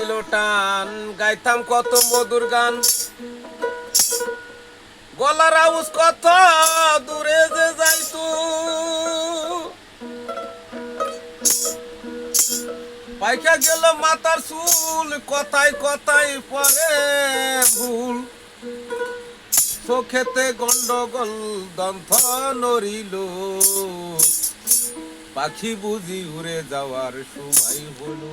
টান গাইতাম কত মধুর গান, গলার আউজ কত দূরে যে যাইতু, পাইকা গেল মাথার চুল, কথায় কথায় পরে ভুল, চোখেতে গন্ডগোল দন্থ নড়িল, পাখি বুঝি উড়ে যাওয়ার সময় হলো,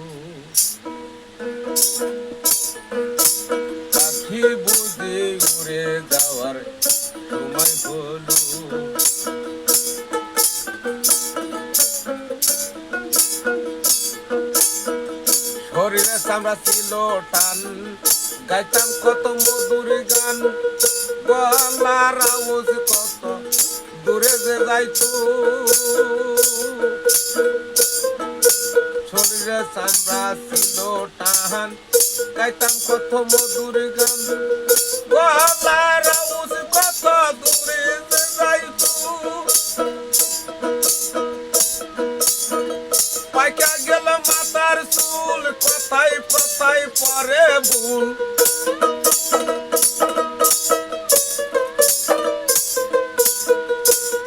পাখি বুঝি উড়ে যাওয়ার সময় হলো। শরীরে চামড়া ছিল টান, গাইতাম কত মধুর গান, গলার আওয়াজ কত দূরে যে যাইতো, শরীরে চামড়া ছিল টান, গাইতাম কত মধুর গান, গলার আওয়াজ কত দূরে যে যাইতো, পাইকা গেল মাথার চুল, কথায় কথায় পরে ভুল,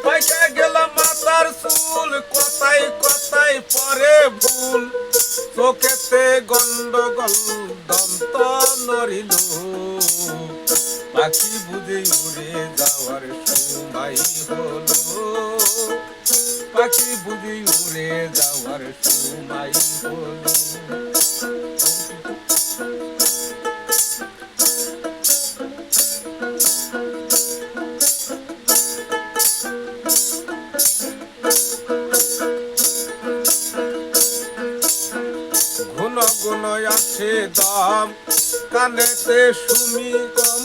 পাইকা গেল মাথার চুল, কথায় কথায় পরে ভুল, চোখেতে গন্ডগোল দন্ত নড়িল, পাখি বুঝে উড়ে যাওয়ার সময় হলো, পাখি বুঝি উড়ে যাওয়ার সময় হলো। ঘন ঘন আসে দম, কানেতে সুমি কম,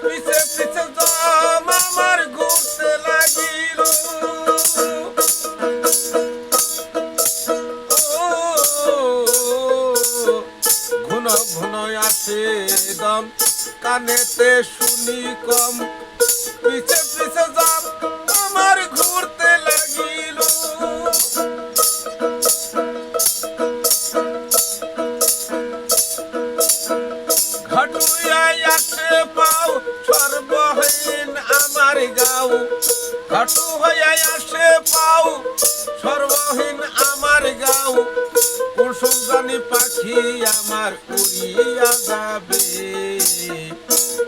পিছে পিছে দম আমার ঘুরতে লাগিল, ঘন ঘন আসে দম, কানেতে শুনি কম, পিছে পিছে দম আমার ঘুরতে লাগিল, ঘটুয়াই আসে পাও সর্বহীন আমার গাও, ঘটু হইয়া আসে পাও সর্বহীন আমার গাও, কুসুম জানি পাখি আমার উড়িয়া যাবে,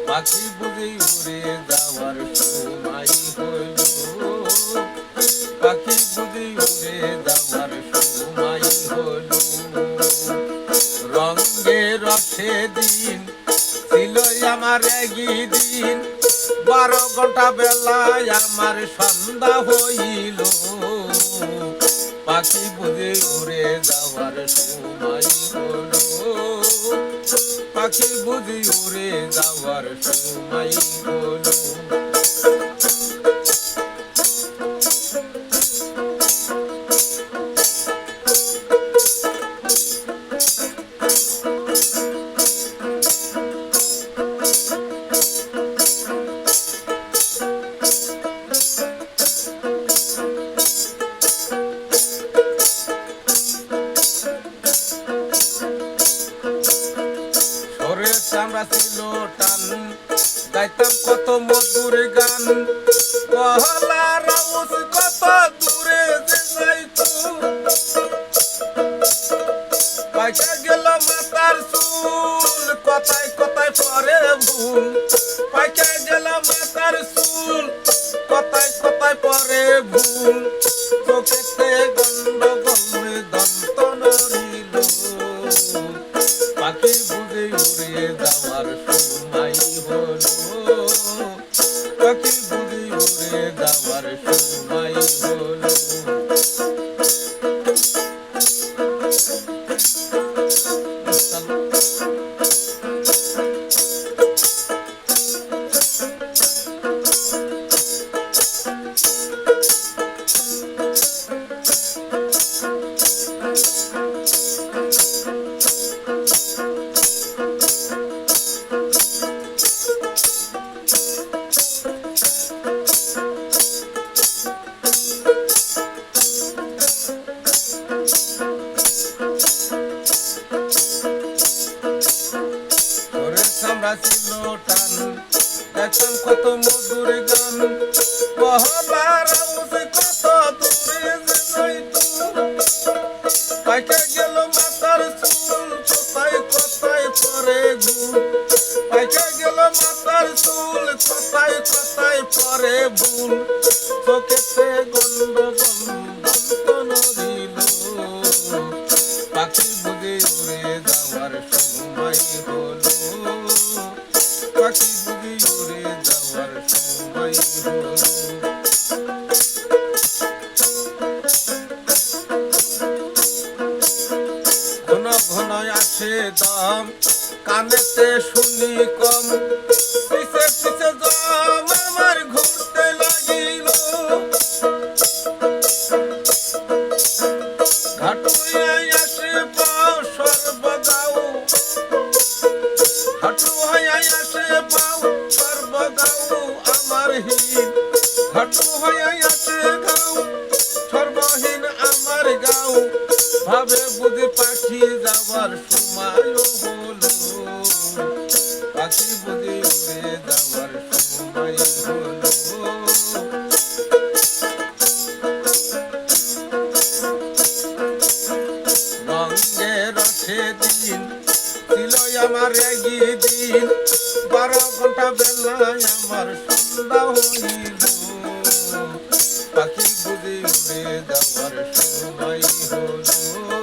পাখি বুঝি উড়ে যাওয়ার সময় হইল, পাখি বুঝি উড়ে যাওয়ার সময় হইল, রঙে রসে দিন ছিল আমার একই দিন, 12 ঘন্টা বেলায় আমার সন্ধ্যা হইল, পাখি বুঝে উড়ে যাওয়ার সময় হলো, পাখি বুঝে উড়ে যাওয়ার সময় হলো। চামড়া ছিল টান, গাইতাম কত মধুর গান, গলার আওয়াজ কত দূরে যে যাইতো, পাইকা গেল মাথার চুল, কথায় কথায় পরে ভুল, পাইকা গেল মাথার চুল, কথায় কথায় পরে ভুল, চোখেতে গন্ডগোল দন্ত নড়িল, পাখি বুঝে উড়ে যাওয়ার সময় হলো, পাখি বুঝে উড়ে যাওয়ার সময় হলো। আমরা ছিল টান দেখতাম কত মধুর গান মহলার আউসে কত দূরে যে যাইতো পাইকে গেল মাতার চুল কোথায় কোথায় পরে ঘুম পাইকে গেল মাতার চুল কোথায় কোথায় পরে ভুল চোখেতে গন্ধ গন্ধ নড়িল পাখি বুঝে উড়ে যাওয়ার সময় হলো পাখি বুঝে উড়ে যাওয়ার সময় হলো ঘন ঘন আসে দাম কানেতে শুনি কম পিছে পিছে জম আমার ঘুরতে লাগিল ঘাটুয়াই আসে পাও সর্বগাও ঘাটুয়াই আসে পাও সর্বগাও আমার হীন ঘাটুয়াই আসে গাও সর্বহীন আমার গাও ভাবে বুঝি পাখি যাওয়ার সময় হলো পাখি বুঝি উড়ে যাওয়ার সময় হলো রঙের রথে দিন ছিল আমার এগি দিন 12 ঘন্টা বেলায় আমার সন্ধ্যা হইল পাখি বুঝি উড়ে যাওয়ার সময় হলো